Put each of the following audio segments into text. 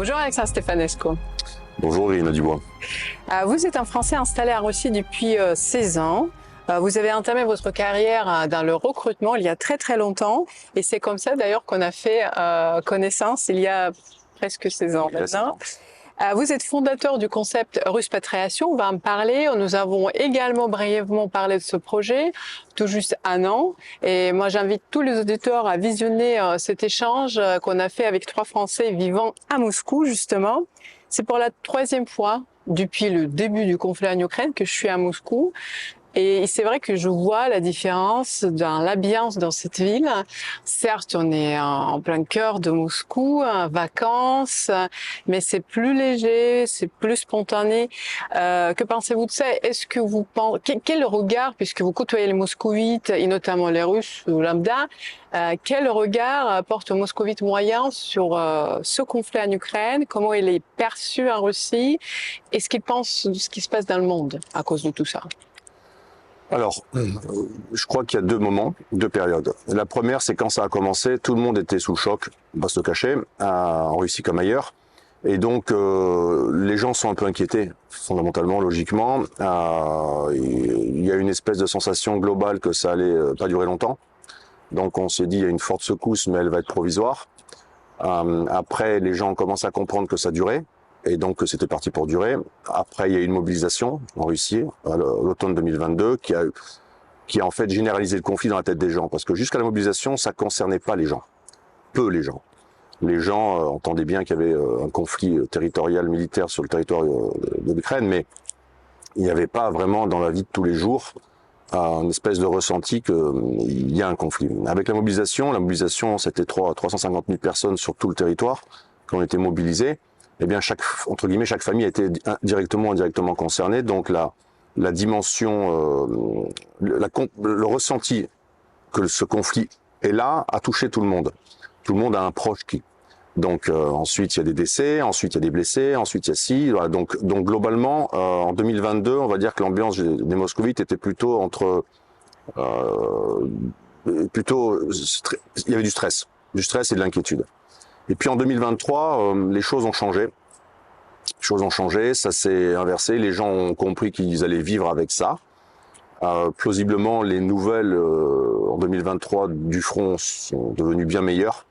Bonjour Alexandre Stefanesco. Bonjour Irina Dubois. Vous êtes un Français installé à Russie depuis 16 ans. Vous avez entamé votre carrière dans le recrutement il y a très longtemps et c'est comme ça d'ailleurs qu'on a fait connaissance il y a presque 16 ans maintenant. Vous êtes fondateur du concept Ruspatriation, on va en parler. Nous avons également brièvement parlé de ce projet, tout juste un an. Et moi, j'invite tous les auditeurs à visionner cet échange qu'on a fait avec 3 Français vivant à Moscou, justement. C'est pour la 3e fois depuis le début du conflit en Ukraine que je suis à Moscou. Et c'est vrai que je vois la différence dans l'ambiance dans cette ville. Certes, on est en plein cœur de Moscou, en vacances, mais c'est plus léger, c'est plus spontané. Que pensez-vous de ça? Est-ce que vous pensez, quel regard, puisque vous côtoyez les moscovites et notamment les Russes ou lambda, quel regard porte le moscovite moyen sur ce conflit en Ukraine? Comment il est perçu en Russie? Et ce qu'il pense de ce qui se passe dans le monde à cause de tout ça? Alors, je crois qu'il y a 2 moments, 2 périodes. La première, c'est quand ça a commencé, tout le monde était sous le choc, on va se le cacher, en Russie comme ailleurs. Et donc, les gens sont un peu inquiétés, fondamentalement, logiquement. Il y a une espèce de sensation globale que ça allait pas durer longtemps. Donc, on s'est dit, il y a une forte secousse, mais elle va être provisoire. Après, les gens commencent à comprendre que ça durait. Et donc c'était parti pour durer. Après, il y a eu une mobilisation en Russie, à l'automne 2022, qui a en fait généralisé le conflit dans la tête des gens. Parce que jusqu'à la mobilisation, ça concernait pas les gens. Peu les gens. Les gens entendaient bien qu'il y avait un conflit territorial militaire sur le territoire de l'Ukraine, mais il n'y avait pas vraiment dans la vie de tous les jours une espèce de ressenti qu'il y a un conflit. Avec la mobilisation, c'était 350 000 personnes sur tout le territoire qui ont été mobilisées. Eh bien, chaque famille a été directement ou indirectement concernée. Donc, la dimension, le ressenti que ce conflit est là a touché tout le monde. Tout le monde a un proche qui. Donc, ensuite, il y a des décès, ensuite, il y a des blessés, ensuite, il y a ci. Voilà. Donc, globalement, en 2022, on va dire que l'ambiance des moscovites était plutôt il y avait du stress et de l'inquiétude. Et puis en 2023, les choses ont changé. Ça s'est inversé. Les gens ont compris qu'ils allaient vivre avec ça. Plausiblement, les nouvelles en 2023 du front sont devenues bien meilleures.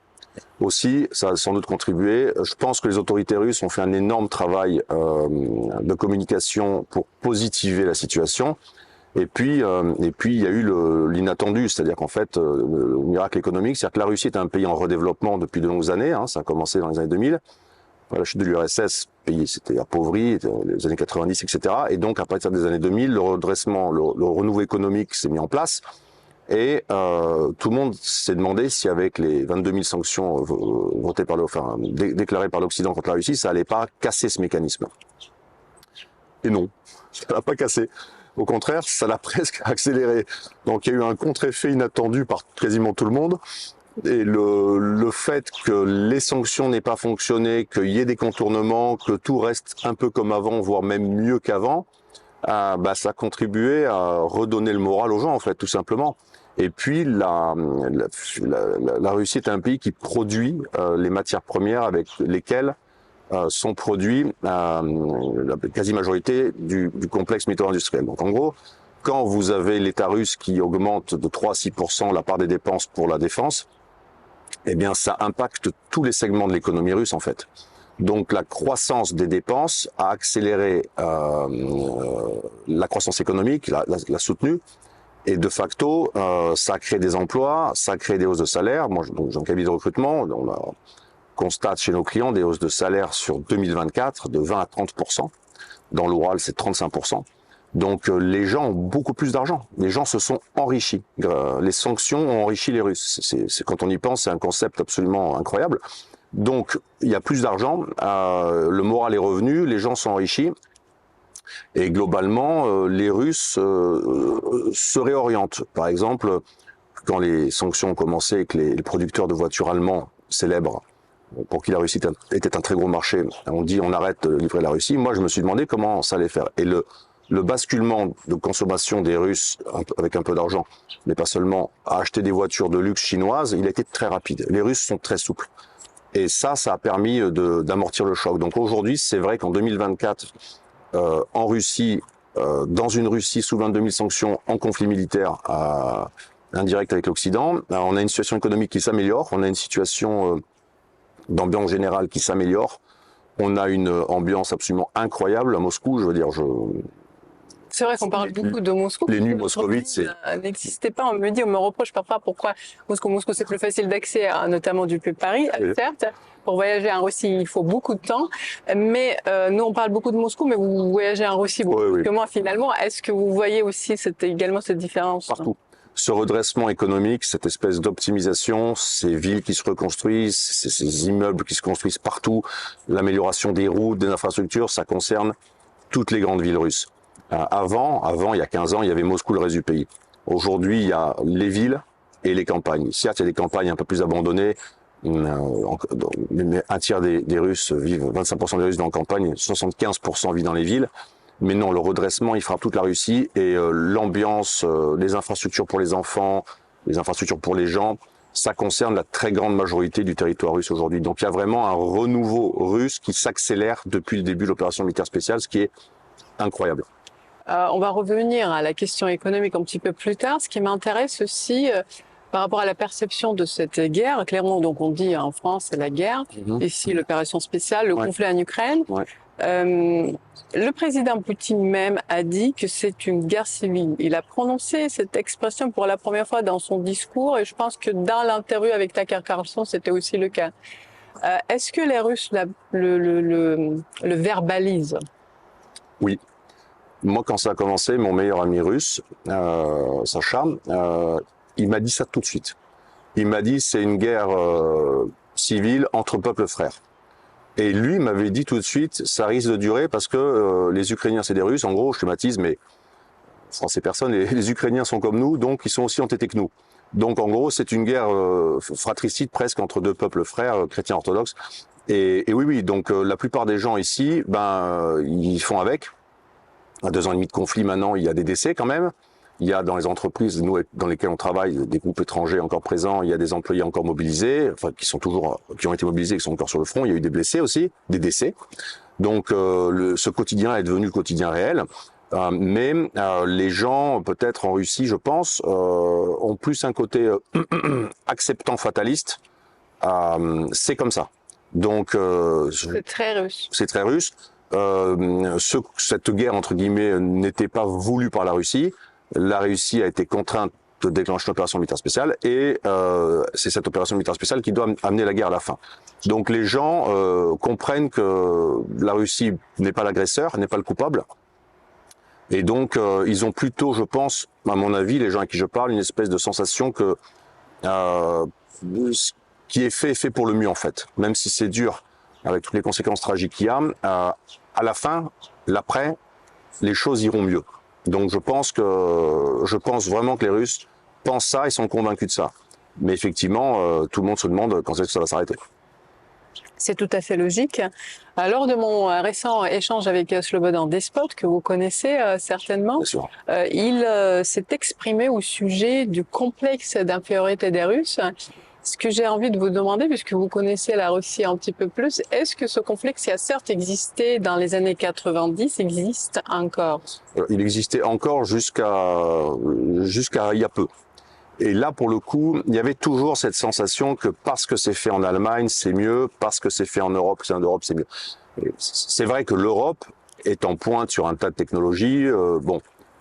Aussi, ça a sans doute contribué. Je pense que les autorités russes ont fait un énorme travail de communication pour positiver la situation. Et puis, il y a eu l'inattendu, c'est-à-dire qu'en fait, le miracle économique, c'est-à-dire que la Russie est un pays en redéveloppement depuis de longues années, ça a commencé dans les années 2000, la chute de l'URSS, le pays s'était appauvri, les années 90, etc. Et donc, à partir des années 2000, le redressement, le renouveau économique s'est mis en place, et tout le monde s'est demandé si avec les 22 000 sanctions déclarées par l'Occident contre la Russie, ça allait pas casser ce mécanisme. Et non, ça l'a pas cassé. Au contraire, ça l'a presque accéléré. Donc il y a eu un contre-effet inattendu par quasiment tout le monde. Et le fait que les sanctions n'aient pas fonctionné, qu'il y ait des contournements, que tout reste un peu comme avant, voire même mieux qu'avant, ça a contribué à redonner le moral aux gens, en fait, tout simplement. Et puis la Russie est un pays qui produit les matières premières avec lesquelles sont produits la quasi-majorité du complexe militaro-industriel. Donc en gros, quand vous avez l'État russe qui augmente de 3 à 6% la part des dépenses pour la défense, eh bien ça impacte tous les segments de l'économie russe en fait. Donc la croissance des dépenses a accéléré la croissance économique, l'a soutenue, et de facto, ça a créé des emplois, ça a créé des hausses de salaire. Moi, j'ai un cabinet de recrutement, on constate chez nos clients des hausses de salaire sur 2024 de 20 à 30%. Dans l'Oural, c'est 35%. Donc les gens ont beaucoup plus d'argent. Les gens se sont enrichis. Les sanctions ont enrichi les Russes. Quand on y pense, c'est un concept absolument incroyable. Donc il y a plus d'argent, le moral est revenu, les gens sont enrichis. Et globalement, les Russes se réorientent. Par exemple, quand les sanctions ont commencé et que les producteurs de voitures allemands célèbres, pour qui la Russie était un très gros marché, on dit on arrête de livrer la Russie. Moi, je me suis demandé comment ça allait faire. Et le basculement de consommation des Russes avec un peu d'argent, mais pas seulement, à acheter des voitures de luxe chinoises, il a été très rapide. Les Russes sont très souples. Et ça a permis d'amortir le choc. Donc aujourd'hui, c'est vrai qu'en 2024, en Russie, dans une Russie sous 22 000 sanctions, en conflit militaire indirect avec l'Occident, on a une situation économique qui s'améliore, on a une situation d'ambiance générale qui s'améliore, on a une ambiance absolument incroyable à Moscou, je veux dire, c'est vrai qu'on parle beaucoup de Moscou. Les nuits moscovites, c'est... n'existait pas. On me reproche parfois pourquoi Moscou, c'est plus facile d'accès, notamment depuis Paris, oui. Certes. Pour voyager en Russie, il faut beaucoup de temps. Mais nous, on parle beaucoup de Moscou, mais vous voyagez en Russie beaucoup plus que moi, finalement. Est-ce que vous voyez aussi également cette différence? Partout. Ce redressement économique, cette espèce d'optimisation, ces villes qui se reconstruisent, ces immeubles qui se construisent partout, l'amélioration des routes, des infrastructures, ça concerne toutes les grandes villes russes. Avant, il y a 15 ans, il y avait Moscou, le reste du pays. Aujourd'hui, il y a les villes et les campagnes. Certes, il y a des campagnes un peu plus abandonnées. Un tiers des Russes vivent, 25% des Russes dans la campagne, 75% vivent dans les villes. Mais non, le redressement, il frappe toute la Russie et l'ambiance, les infrastructures pour les enfants, les infrastructures pour les gens, ça concerne la très grande majorité du territoire russe aujourd'hui. Donc il y a vraiment un renouveau russe qui s'accélère depuis le début de l'opération militaire spéciale, ce qui est incroyable. On va revenir à la question économique un petit peu plus tard. Ce qui m'intéresse aussi, par rapport à la perception de cette guerre, clairement, donc on dit en France, c'est la guerre, ici l'opération spéciale, le conflit en Ukraine. Le président Poutine même a dit que c'est une guerre civile. Il a prononcé cette expression pour la première fois dans son discours et je pense que dans l'interview avec Tucker Carlson, c'était aussi le cas. Est-ce que les Russes le verbalisent? Oui. Moi, quand ça a commencé, mon meilleur ami russe, Sacha, il m'a dit ça tout de suite. Il m'a dit c'est une guerre civile entre peuples frères. Et lui m'avait dit tout de suite, ça risque de durer parce que les Ukrainiens c'est des Russes, en gros je schématise, mais Français personne, les Ukrainiens sont comme nous, donc ils sont aussi entêtés que nous. Donc en gros c'est une guerre fratricide presque entre deux peuples frères, chrétiens orthodoxes. Et oui, donc la plupart des gens ici, ils font avec. À 2 ans et demi de conflit maintenant, il y a des décès quand même. Il y a dans les entreprises, nous, dans lesquelles on travaille, des groupes étrangers encore présents. Il y a des employés encore mobilisés, enfin qui ont été mobilisés, qui sont encore sur le front. Il y a eu des blessés aussi, des décès. Donc, ce quotidien est devenu le quotidien réel. Mais les gens, peut-être en Russie, je pense, ont plus un côté acceptant fataliste. C'est comme ça. Donc, c'est très russe. C'est très russe. Cette guerre entre guillemets n'était pas voulue par la Russie. La Russie a été contrainte de déclencher une opération militaire spéciale et c'est cette opération militaire spéciale qui doit amener la guerre à la fin. Donc les gens comprennent que la Russie n'est pas l'agresseur, n'est pas le coupable. Et donc ils ont plutôt, je pense, à mon avis, les gens à qui je parle, une espèce de sensation que ce qui est fait pour le mieux en fait. Même si c'est dur, avec toutes les conséquences tragiques qu'il y a, à la fin, l'après, les choses iront mieux. Donc je pense vraiment que les Russes pensent ça et sont convaincus de ça. Mais effectivement, tout le monde se demande quand est-ce que ça va s'arrêter. C'est tout à fait logique. Lors de mon récent échange avec Slobodan Despot, que vous connaissez certainement, il s'est exprimé au sujet du complexe d'infériorité des Russes. Ce que j'ai envie de vous demander, puisque vous connaissez la Russie un petit peu plus, est-ce que ce complexe qui a certes existé dans les années 90 existe encore? Il existait encore jusqu'à il y a peu. Et là, pour le coup, il y avait toujours cette sensation que parce que c'est fait en Allemagne, c'est mieux, parce que c'est fait en Europe, c'est mieux. C'est vrai que l'Europe est en pointe sur un tas de technologies.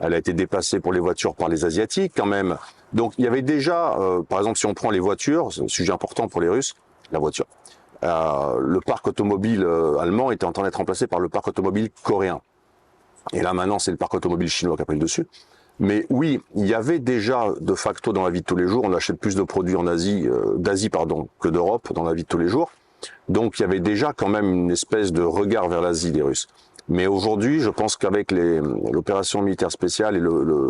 Elle a été dépassée pour les voitures par les Asiatiques quand même. Donc il y avait déjà, par exemple, si on prend les voitures, c'est un sujet important pour les Russes, la voiture. Le parc automobile allemand était en train d'être remplacé par le parc automobile coréen. Et là maintenant, c'est le parc automobile chinois qui a pris le dessus. Mais oui, il y avait déjà de facto dans la vie de tous les jours, on achète plus de produits en Asie, que d'Europe dans la vie de tous les jours. Donc il y avait déjà quand même une espèce de regard vers l'Asie des Russes. Mais aujourd'hui, je pense qu'avec l'opération militaire spéciale et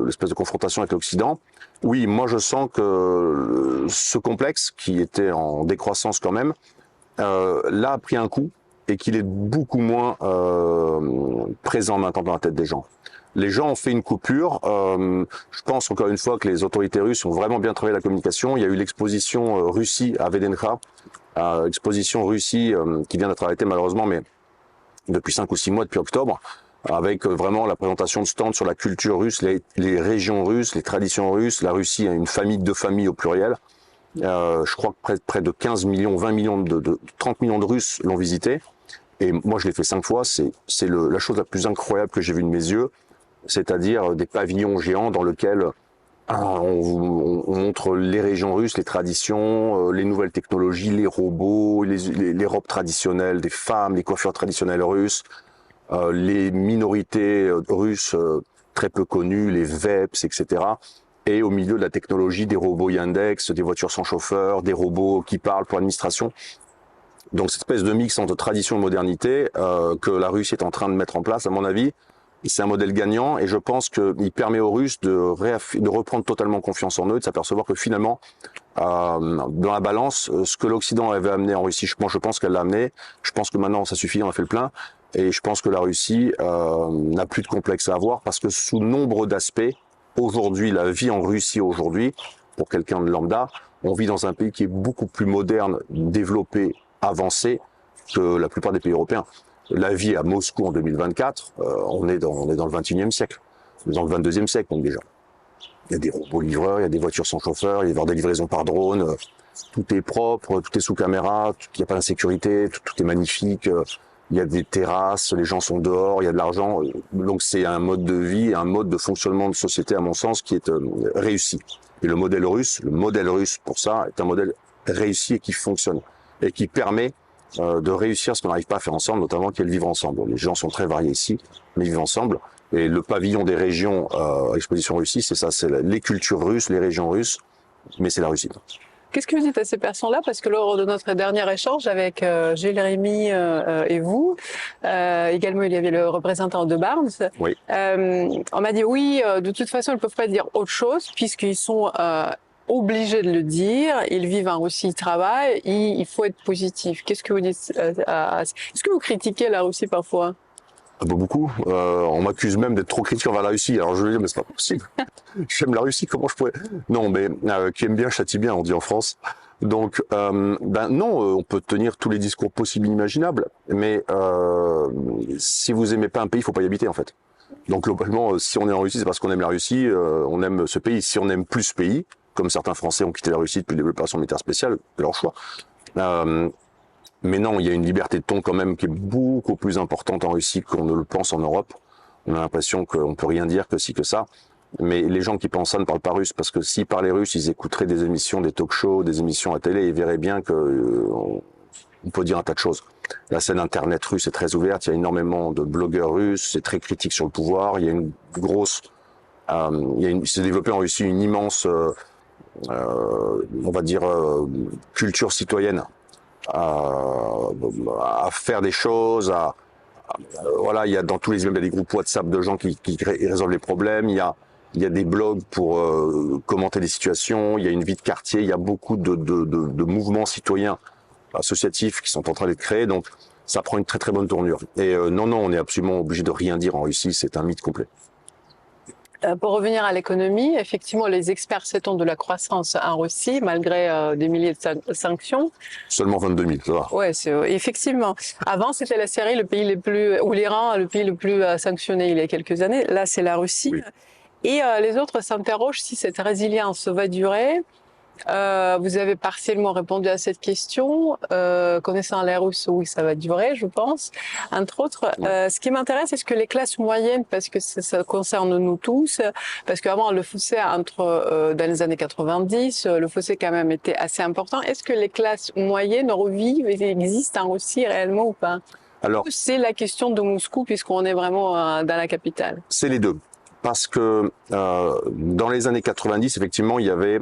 l'espèce de confrontation avec l'Occident, oui, moi je sens que ce complexe, qui était en décroissance quand même, là a pris un coup et qu'il est beaucoup moins présent maintenant dans la tête des gens. Les gens ont fait une coupure. Je pense encore une fois que les autorités russes ont vraiment bien travaillé la communication. Il y a eu l'exposition Russie à Vedenka exposition Russie qui vient d'être arrêtée malheureusement, mais depuis 5 ou 6 mois, depuis octobre, avec vraiment la présentation de stands sur la culture russe, les régions russes, les traditions russes. La Russie a une famille, 2 familles au pluriel. Je crois que près de 15 millions, 20 millions, 30 millions de Russes l'ont visité. Et moi, je l'ai fait 5 fois. C'est la chose la plus incroyable que j'ai vue de mes yeux. C'est-à-dire des pavillons géants dans lesquels on montre les régions russes, les traditions, les nouvelles technologies, les robots, les robes traditionnelles des femmes, les coiffures traditionnelles russes, les minorités russes très peu connues, les VEPS, etc. Et au milieu de la technologie, des robots Yandex, des voitures sans chauffeur, des robots qui parlent pour l'administration. Donc cette espèce de mix entre tradition et modernité que la Russie est en train de mettre en place, à mon avis, c'est un modèle gagnant et je pense qu'il permet aux Russes de reprendre totalement confiance en eux, de s'apercevoir que finalement, dans la balance, ce que l'Occident avait amené en Russie, moi je pense qu'elle l'a amené, je pense que maintenant ça suffit, on a fait le plein, et je pense que la Russie n'a plus de complexe à avoir parce que sous nombre d'aspects, aujourd'hui, la vie en Russie aujourd'hui, pour quelqu'un de lambda, on vit dans un pays qui est beaucoup plus moderne, développé, avancé que la plupart des pays européens. La vie à Moscou en 2024, on est dans le 21e siècle, dans le 22e siècle donc déjà. Il y a des robots livreurs, il y a des voitures sans chauffeur, il y a des livraisons par drone, tout est propre, tout est sous caméra, il n'y a pas d'insécurité, tout est magnifique, il y a des terrasses, les gens sont dehors, il y a de l'argent. Donc c'est un mode de vie, un mode de fonctionnement de société à mon sens qui est réussi. Et le modèle russe pour ça est un modèle réussi et qui fonctionne et qui permet de réussir ce qu'on n'arrive pas à faire ensemble, notamment qui est le vivre ensemble. Les gens sont très variés ici, mais ils vivent ensemble. Et le pavillon des régions Exposition Russie, c'est ça, c'est les cultures russes, les régions russes, mais c'est la Russie. Qu'est-ce que vous dites à ces personnes-là? Parce que lors de notre dernier échange avec Gilles Rémy et vous, également il y avait le représentant de Barnes, oui. On m'a dit oui, de toute façon ils ne peuvent pas dire autre chose puisqu'ils sont obligés de le dire, ils vivent en Russie, ils travaillent, il faut être positif. Qu'est-ce que vous dites est-ce que vous critiquez la Russie parfois? Beaucoup. On m'accuse même d'être trop critique envers la Russie. Alors je veux dire, mais c'est pas possible. J'aime la Russie, comment je pourrais... Non, mais qui aime bien châtie bien, on dit en France. Donc, non, on peut tenir tous les discours possibles et inimaginables, mais si vous aimez pas un pays, il faut pas y habiter en fait. Donc globalement, si on est en Russie, c'est parce qu'on aime la Russie, on aime ce pays. Si on aime plus ce pays, comme certains Français ont quitté la Russie depuis l'opération militaire spéciale, c'est leur choix. Mais non, il y a une liberté de ton quand même qui est beaucoup plus importante en Russie qu'on ne le pense en Europe. On a l'impression qu'on peut rien dire que si que ça. Mais les gens qui pensent ça ne parlent pas russe, parce que s'ils parlaient russe, ils écouteraient des émissions, des talk-shows, des émissions à télé, et ils verraient bien que on peut dire un tas de choses. La scène internet russe est très ouverte, il y a énormément de blogueurs russes, c'est très critique sur le pouvoir, il y a une grosse... s'est développé en Russie une immense, on va dire, culture citoyenne. À faire des choses, voilà, il y a dans tous les immeubles des groupes WhatsApp de gens qui résolvent les problèmes, il y a des blogs pour commenter les situations, il y a une vie de quartier, il y a beaucoup de mouvements citoyens associatifs qui sont en train d'être créés, donc ça prend une très très bonne tournure. Et non, on est absolument obligé de rien dire en Russie, c'est un mythe complet. Pour revenir à l'économie, effectivement, les experts s'étendent de la croissance en Russie, malgré des milliers de sanctions. Seulement 22 000, ça va. Ouais, effectivement. Avant, c'était la Syrie, le pays le plus, ou l'Iran, le pays le plus sanctionné il y a quelques années. Là, c'est la Russie. Oui. Et les autres s'interrogent si cette résilience va durer. Vous avez partiellement répondu à cette question. Connaissant les Russes, oui, ça va durer, je pense. Entre autres, ce qui m'intéresse, est-ce que les classes moyennes, parce que ça concerne nous tous, parce qu'avant le fossé dans les années 90, le fossé quand même était assez important. Est-ce que les classes moyennes revivent et existent en Russie réellement ou pas? Alors, c'est la question de Moscou, puisqu'on est vraiment dans la capitale. C'est les deux. Parce que dans les années 90, effectivement, il y avait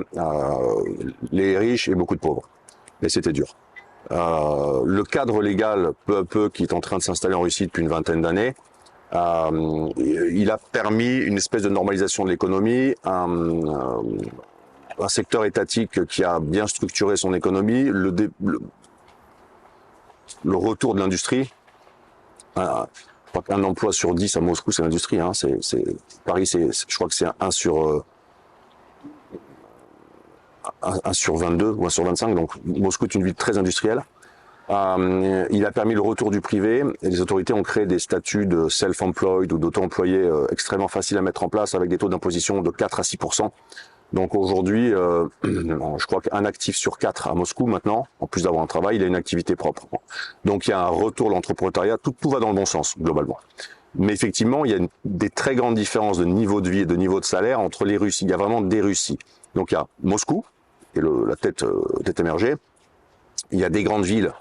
les riches et beaucoup de pauvres. Et c'était dur. Le cadre légal, peu à peu, qui est en train de s'installer en Russie depuis une vingtaine d'années, il a permis une espèce de normalisation de l'économie, un secteur étatique qui a bien structuré son économie, le retour de l'industrie. Un emploi sur 10 à Moscou, c'est l'industrie. Hein. Paris, je crois que c'est 1 sur 22 ou 1 sur 25, donc Moscou est une ville très industrielle. Il a permis le retour du privé et les autorités ont créé des statuts de self-employed ou d'auto-employés extrêmement faciles à mettre en place avec des taux d'imposition de 4 à 6%. Donc aujourd'hui, je crois qu'un actif sur 4 à Moscou maintenant, en plus d'avoir un travail, il a une activité propre. Donc il y a un retour de l'entrepreneuriat, tout va dans le bon sens globalement. Mais effectivement, il y a des très grandes différences de niveau de vie et de niveau de salaire entre les Russies. Il y a vraiment des Russies. Donc il y a Moscou, qui est la tête émergée. Il y a des grandes villes,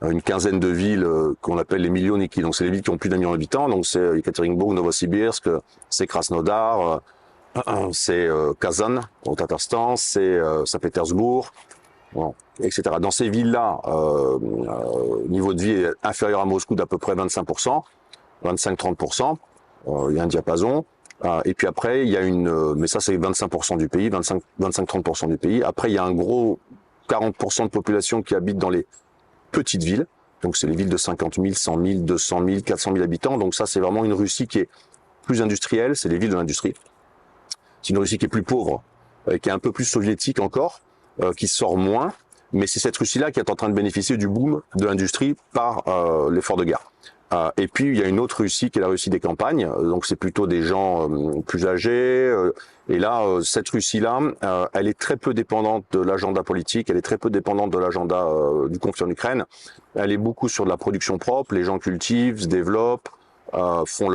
une quinzaine de villes qu'on appelle les millioniki. Donc c'est les villes qui ont plus d'1 million d'habitants. Donc c'est Ekaterinbourg, Novosibirsk, c'est Krasnodar, c'est Kazan au Tatarstan, c'est Saint-Pétersbourg, bon, etc. Dans ces villes-là, niveau de vie est inférieur à Moscou d'à peu près 25%, 25-30%. Il y a un diapason. Et puis après, il y a mais ça c'est 25% du pays, 25-30% du pays. Après, il y a un gros 40% de population qui habite dans les petites villes. Donc c'est les villes de 50 000, 100 000, 200 000, 400 000 habitants. Donc ça c'est vraiment une Russie qui est plus industrielle, c'est les villes de l'industrie. C'est une Russie qui est plus pauvre, qui est un peu plus soviétique encore, qui sort moins. Mais c'est cette Russie-là qui est en train de bénéficier du boom de l'industrie par l'effort de guerre. Et puis il y a une autre Russie qui est la Russie des campagnes, donc c'est plutôt des gens plus âgés. Et là, cette Russie-là, elle est très peu dépendante de l'agenda politique, elle est très peu dépendante de l'agenda du conflit en Ukraine. Elle est beaucoup sur de la production propre, les gens cultivent, se développent, font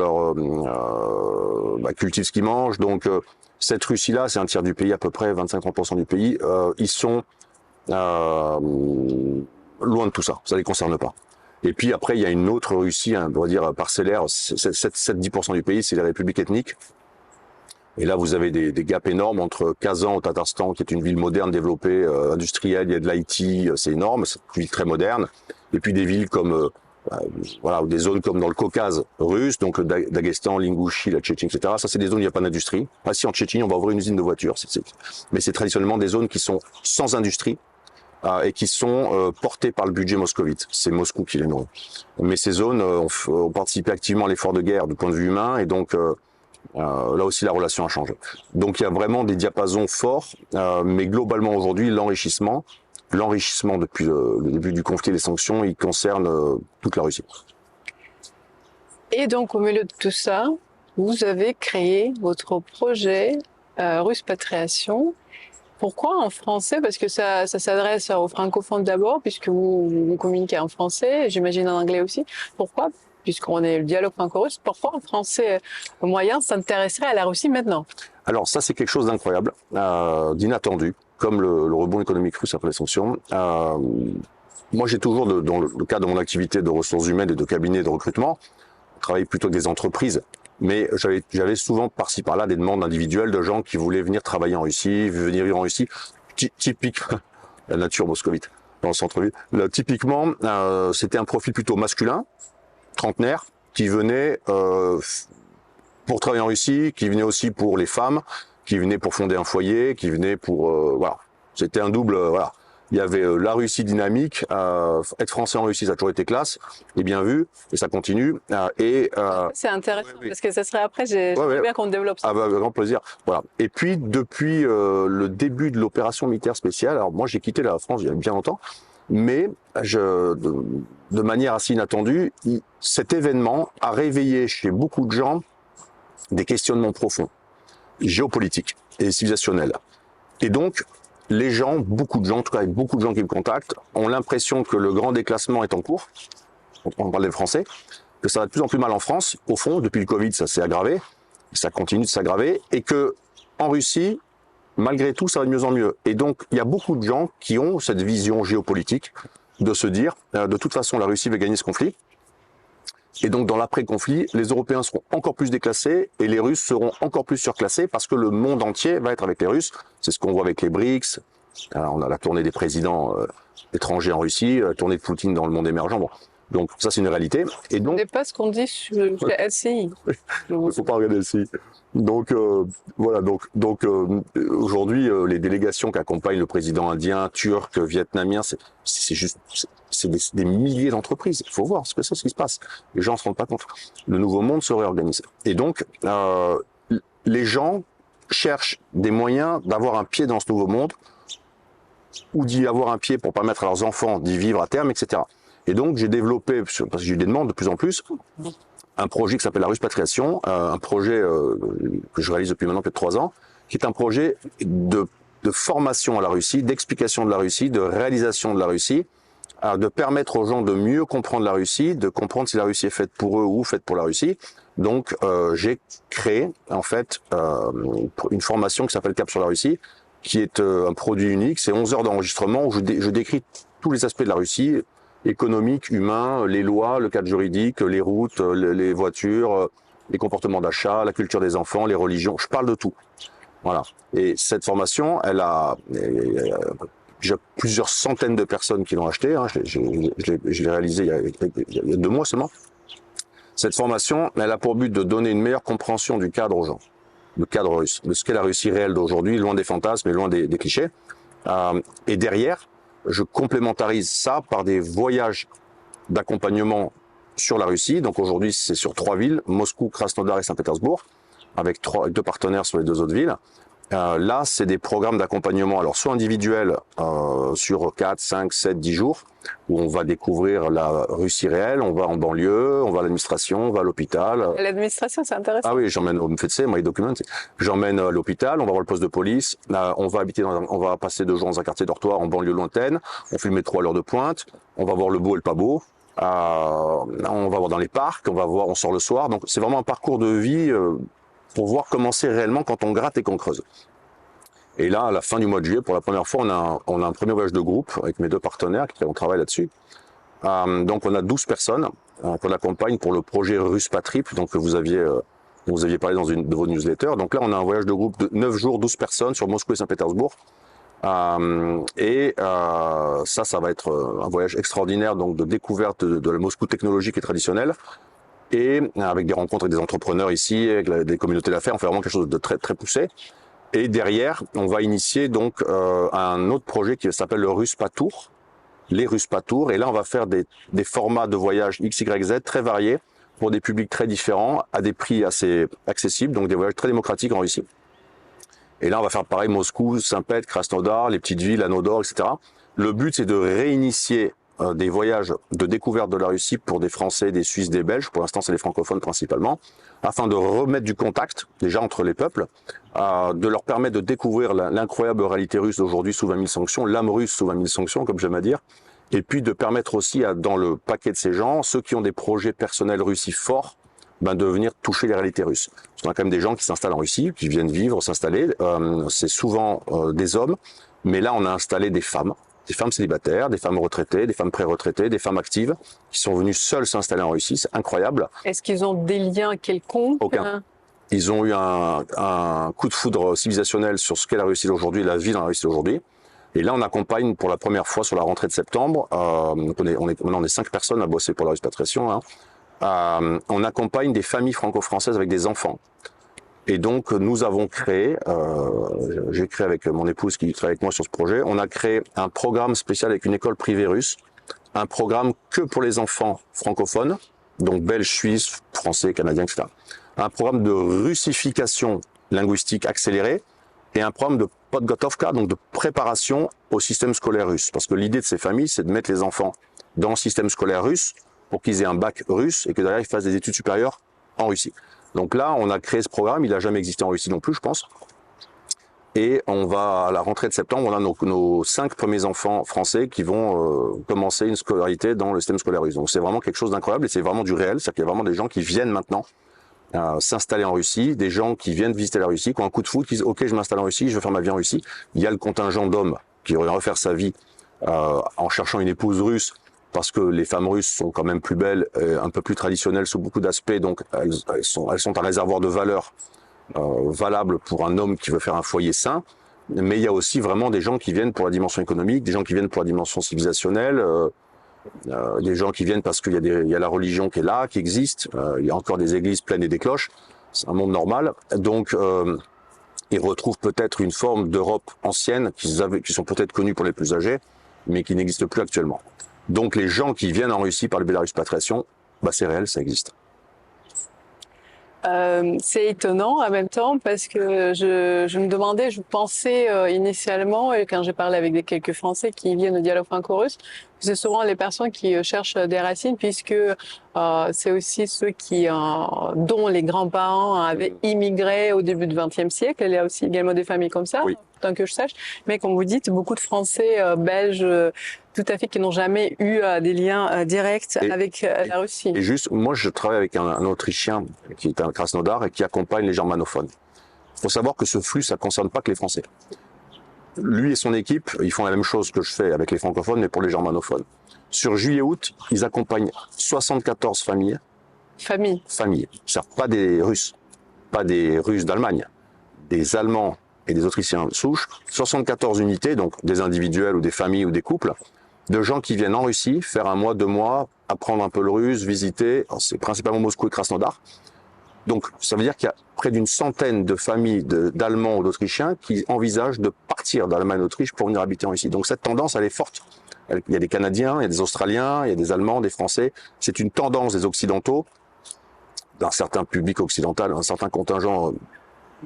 cultivent ce qu'ils mangent. Donc cette Russie-là, c'est un tiers du pays, à peu près 25-30% du pays. Ils sont loin de tout ça, ça les concerne pas. Et puis après, il y a une autre Russie, on va dire parcellaire, 7-10% du pays, c'est les républiques ethniques. Et là, vous avez des gaps énormes entre Kazan au Tatarstan, qui est une ville moderne, développée, industrielle, il y a de l'IT, c'est énorme, c'est une ville très moderne. Et puis des villes comme, ou des zones comme dans le Caucase russe, donc le Daghestan, l'Ingouchie, la Tchétchénie, etc. Ça, c'est des zones où il n'y a pas d'industrie. Ah si, en Tchétchénie, on va ouvrir une usine de voitures. Mais c'est traditionnellement des zones qui sont sans industrie. Et qui sont portés par le budget moscovite. C'est Moscou qui les nourrit. Mais ces zones ont participé activement à l'effort de guerre du point de vue humain, et donc là aussi la relation a changé. Donc il y a vraiment des diapasons forts, mais globalement aujourd'hui l'enrichissement depuis le début du conflit et les sanctions, il concerne toute la Russie. Et donc au milieu de tout ça, vous avez créé votre projet Russpatriation. Pourquoi en français? Parce que ça s'adresse aux francophones d'abord, puisque vous communiquez en français, j'imagine en anglais aussi. Pourquoi? Puisqu'on est le dialogue franco-russe, pourquoi en français moyen s'intéresserait à la Russie maintenant? Alors ça, c'est quelque chose d'incroyable, d'inattendu, comme le rebond économique russe après les sanctions. Moi, j'ai toujours, dans le cadre de mon activité de ressources humaines et de cabinet de recrutement, travaillé plutôt avec des entreprises. Mais j'avais souvent par-ci par-là des demandes individuelles de gens qui voulaient venir travailler en Russie, venir vivre en Russie. Typique, la nature moscovite dans le centre-ville. Typiquement, c'était un profil plutôt masculin, trentenaire, qui venait pour travailler en Russie, qui venait aussi pour les femmes, qui venait pour fonder un foyer, qui venait pour voilà. C'était un double voilà. Il y avait la Russie dynamique, être français en Russie, ça a toujours été classe, et bien vu, et ça continue. C'est intéressant, parce que ça serait après, j'aimerais bien qu'on développe ça. Avec grand plaisir. Voilà. Et puis, depuis le début de l'opération militaire spéciale, alors moi j'ai quitté la France il y a bien longtemps, mais de manière assez inattendue, cet événement a réveillé chez beaucoup de gens des questionnements profonds, géopolitiques et civilisationnels. Et donc, les gens, beaucoup de gens, en tout cas beaucoup de gens qui me contactent, ont l'impression que le grand déclassement est en cours. On parle des Français, que ça va de plus en plus mal en France. Au fond, depuis le Covid, ça s'est aggravé, ça continue de s'aggraver, et que en Russie, malgré tout, ça va de mieux en mieux. Et donc, il y a beaucoup de gens qui ont cette vision géopolitique de se dire, de toute façon, la Russie va gagner ce conflit. Et donc, dans l'après-conflit, les Européens seront encore plus déclassés et les Russes seront encore plus surclassés parce que le monde entier va être avec les Russes. C'est ce qu'on voit avec les BRICS. Alors, on a la tournée des présidents étrangers en Russie, la tournée de Poutine dans le monde émergent. Bon. Donc, ça, c'est une réalité. Et donc, ce n'est pas ce qu'on dit sur la LCI. Il ne faut pas regarder LCI. Donc, voilà. Donc aujourd'hui, les délégations qui accompagnent le président indien, turc, vietnamien, c'est des milliers d'entreprises. Il faut voir ce qui se passe. Les gens ne se rendent pas compte. Le nouveau monde se réorganise. Et donc, les gens cherchent des moyens d'avoir un pied dans ce nouveau monde ou d'y avoir un pied pour permettre à leurs enfants d'y vivre à terme, etc. Et donc j'ai développé, parce que j'ai eu des demandes de plus en plus, un projet qui s'appelle la Ruspatriation, un projet que je réalise depuis maintenant plus de 3 ans, qui est un projet de formation à la Russie, d'explication de la Russie, de réalisation de la Russie, de permettre aux gens de mieux comprendre la Russie, de comprendre si la Russie est faite pour eux ou faite pour la Russie. Donc j'ai créé en fait une formation qui s'appelle Cap sur la Russie, qui est un produit unique. C'est 11 heures d'enregistrement où je décris tous les aspects de la Russie, économique, humain, les lois, le cadre juridique, les routes, les voitures, les comportements d'achat, la culture des enfants, les religions. Je parle de tout. Voilà. Et cette formation, elle a déjà plusieurs centaines de personnes qui l'ont achetée. Hein. Je l'ai réalisée il y a 2 mois seulement. Cette formation, elle a pour but de donner une meilleure compréhension du cadre aux gens, le cadre russe, de ce qu'est la Russie réelle d'aujourd'hui, loin des fantasmes et loin des clichés. Et derrière, je complémentarise ça par des voyages d'accompagnement sur la Russie. Donc aujourd'hui, c'est sur 3 villes, Moscou, Krasnodar et Saint-Pétersbourg, avec 2 partenaires sur les 2 autres villes. Là, c'est des programmes d'accompagnement, alors soit individuels sur 4, 5, 7, 10 jours, où on va découvrir la Russie réelle, on va en banlieue, on va à l'administration, on va à l'hôpital. L'administration, c'est intéressant. Ah oui, j'emmène au MFC, my documents. J'emmène à l'hôpital, on va voir le poste de police, on va passer 2 jours dans un quartier dortoir en banlieue lointaine, on fait le métro à l'heure de pointe, on va voir le beau et le pas beau, on va voir dans les parcs, on sort le soir. Donc c'est vraiment un parcours de vie pour voir comment c'est réellement quand on gratte et qu'on creuse. Et là, à la fin du mois de juillet, pour la première fois, on a un premier voyage de groupe avec mes 2 partenaires on travaille là-dessus. Donc on a 12 personnes qu'on accompagne pour le projet Ruspatrip, donc que vous aviez parlé dans une de vos newsletters. Donc là, on a un voyage de groupe de 9 jours, 12 personnes sur Moscou et Saint-Pétersbourg. Ça va être un voyage extraordinaire, donc de découverte de la Moscou technologique et traditionnelle, et avec des rencontres avec des entrepreneurs ici, avec des communautés d'affaires. On fait vraiment quelque chose de très très poussé. Et derrière, on va initier donc un autre projet qui s'appelle le Ruspatour, les Ruspatours. Et là, on va faire des formats de voyage XYZ très variés pour des publics très différents, à des prix assez accessibles, donc des voyages très démocratiques en Russie. Et là, on va faire pareil, Moscou, Saint-Pét, Krasnodar, les petites villes, Anodor, etc. Le but, c'est de réinitier des voyages de découverte de la Russie pour des Français, des Suisses, des Belges. Pour l'instant, c'est les francophones principalement, afin de remettre du contact déjà entre les peuples, de leur permettre de découvrir l'incroyable réalité russe d'aujourd'hui sous 20 000 sanctions, l'âme russe sous 20 000 sanctions, comme j'aime à dire, et puis de permettre aussi dans le paquet de ces gens, ceux qui ont des projets personnels Russie forts, de venir toucher les réalités russes. Parce qu'on a quand même des gens qui s'installent en Russie, qui viennent vivre, s'installer. C'est souvent des hommes, mais là on a installé des femmes célibataires, des femmes retraitées, des femmes pré-retraitées, des femmes actives, qui sont venues seules s'installer en Russie. C'est incroyable. Est-ce qu'ils ont des liens quelconques? Aucun. Ils ont eu un coup de foudre civilisationnel sur ce qu'est la Russie d'aujourd'hui, la vie dans la Russie d'aujourd'hui. Et là, on accompagne pour la première fois sur la rentrée de septembre. Maintenant, on est 5 personnes à bosser pour la Ruspatriation. On accompagne des familles franco-françaises avec des enfants. Et donc, nous avons créé, j'ai créé avec mon épouse qui travaille avec moi sur ce projet, on a créé un programme spécial avec une école privée russe, un programme que pour les enfants francophones, donc belges, suisses, français, canadiens, etc. Un programme de russification linguistique accélérée et un programme de podgotovka, donc de préparation au système scolaire russe. Parce que l'idée de ces familles, c'est de mettre les enfants dans le système scolaire russe pour qu'ils aient un bac russe et que derrière ils fassent des études supérieures en Russie. Donc là, on a créé ce programme, il n'a jamais existé en Russie non plus, je pense. Et on va, à la rentrée de septembre, on a nos 5 premiers enfants français qui vont commencer une scolarité dans le système scolaire russe. Donc c'est vraiment quelque chose d'incroyable et c'est vraiment du réel. C'est-à-dire qu'il y a vraiment des gens qui viennent maintenant s'installer en Russie, des gens qui viennent visiter la Russie, qui ont un coup de foudre, qui disent « Ok, je m'installe en Russie, je veux faire ma vie en Russie ». Il y a le contingent d'hommes qui vont refaire sa vie en cherchant une épouse russe, parce que les femmes russes sont quand même plus belles, un peu plus traditionnelles sous beaucoup d'aspects, donc elles sont un réservoir de valeur valable pour un homme qui veut faire un foyer sain. Mais il y a aussi vraiment des gens qui viennent pour la dimension économique, des gens qui viennent pour la dimension civilisationnelle, des gens qui viennent parce qu'il y a la religion qui est là, qui existe, il y a encore des églises pleines et des cloches, c'est un monde normal. Donc ils retrouvent peut-être une forme d'Europe ancienne qui sont peut-être connues pour les plus âgés, mais qui n'existe plus actuellement. Donc les gens qui viennent en Russie par le biais de la Ruspatriation, c'est réel, ça existe. C'est étonnant en même temps parce que je me demandais, je pensais initialement, et quand j'ai parlé avec quelques Français qui viennent au dialogue franco-russe, c'est souvent les personnes qui cherchent des racines puisque c'est aussi ceux dont les grands-parents avaient immigré au début du XXe siècle. Il y a aussi également des familles comme ça, Oui. tant que je sache. Mais comme vous dites, beaucoup de Français belges tout à fait qui n'ont jamais eu des liens directs avec la Russie. Et juste, moi je travaille avec un Autrichien qui est un Krasnodar et qui accompagne les germanophones. Il faut savoir que ce flux, ça ne concerne pas que les Français. Lui et son équipe, ils font la même chose que je fais avec les francophones, mais pour les germanophones. Sur juillet-août, ils accompagnent 74 familles. Famille. C'est-à-dire pas des Russes, pas des Russes d'Allemagne, des Allemands et des Autrichiens de souche, 74 unités, donc des individuels ou des familles ou des couples, de gens qui viennent en Russie faire 1 mois, 2 mois, apprendre un peu le russe, visiter. C'est principalement Moscou et Krasnodar. Donc, ça veut dire qu'il y a près d'une centaine de familles d'Allemands ou d'Autrichiens qui envisagent de partir d'Allemagne et d'Autriche pour venir habiter en Russie. Donc, cette tendance, elle est forte. Il y a des Canadiens, il y a des Australiens, il y a des Allemands, des Français. C'est une tendance des Occidentaux, d'un certain public occidental, un certain contingent